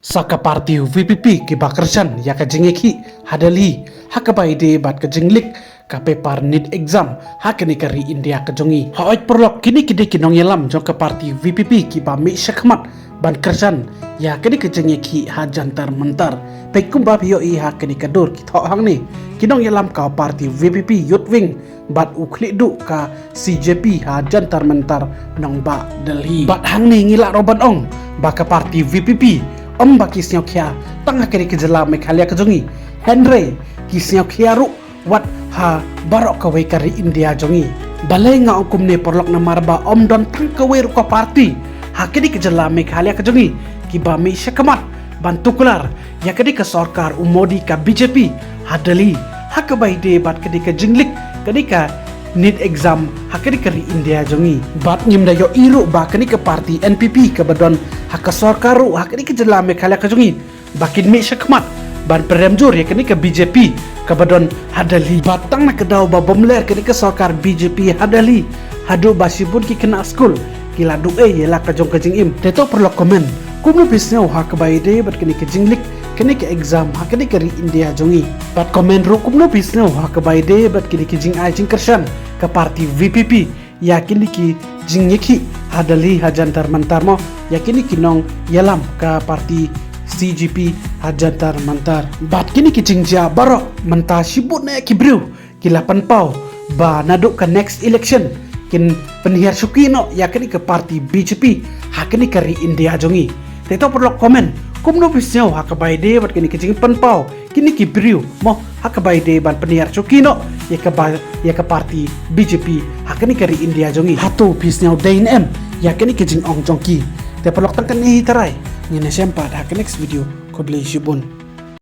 Saka partiu VPP ki bakarsan ya ka jengeki hadali hakabaide bat ka jenglik ka paper need exam hakani kari India ka jongi haoj perlok kini kide kinong yelam jong ka partiu VPP ki ba mi syakmat ban kersan ya kini ka jengeki hajantar mentar pekum ba bio i hakani ka dur ki thok hang ni kinong yelam ka partiu VPP youth wing bat uklik du ka CJP hajantar mentar nong ba Delhi bat hang ni ngilak roban ong ba ka partiu VPP kisnyau kia tangah kiri kejela Meghalaya kejongi Henry kisnyau kia ru wat ha barok kawai kari India jongi balai nga ongkum ne porlok na marba don tang kawai ruka parti ha kiri kejela Meghalaya kejongi kiba mi syakamat bantu kular ya kiri ke sorkar umodi ka BJP hadali ha kabaide bat kiri ke jinglik kiri ka need exam hakani kari India jongi bat nyimda yo iru ba kani ke parti NPP ke badon haka sorkaru hakani ke jela Meghalaya ke jongi bakin mi syakmat ban peremjur ya kani ke BJP ke badon hadali batang na kedau ba bomler kani ke sorkar BJP hadali hadu basibun ki kena school kila du yela ka jong ka jing im teto perlu komen kumno bisneu hak baide bat kani ke jinglik kini ke exam hakani kari India jongi bat komen ro kumno bisneu hak baide bat kini ke jing ai jing kersan ke parti VPP yakini ki jing yeki hadali hajantar mantar mo yakini kinong yalam ke parti CGP hajantar mantar bat kini ki jing ja baro menta sibut na ki bru ki 8 pau ba naduk ke next election kin penihar sukino yakini ke parti BJP hakani kari India jongi teto perlu komen kumno bisneu hakabaide bat kini kicing penpau kini kibriu mo hakabaide ban penihar cukino ya ke parti BJP hakani kari India jongi hatu bisneu dain em ya kini kicing ong jongki te perlu tangkan ni tarai ngene sempat hak next video ko beli shibun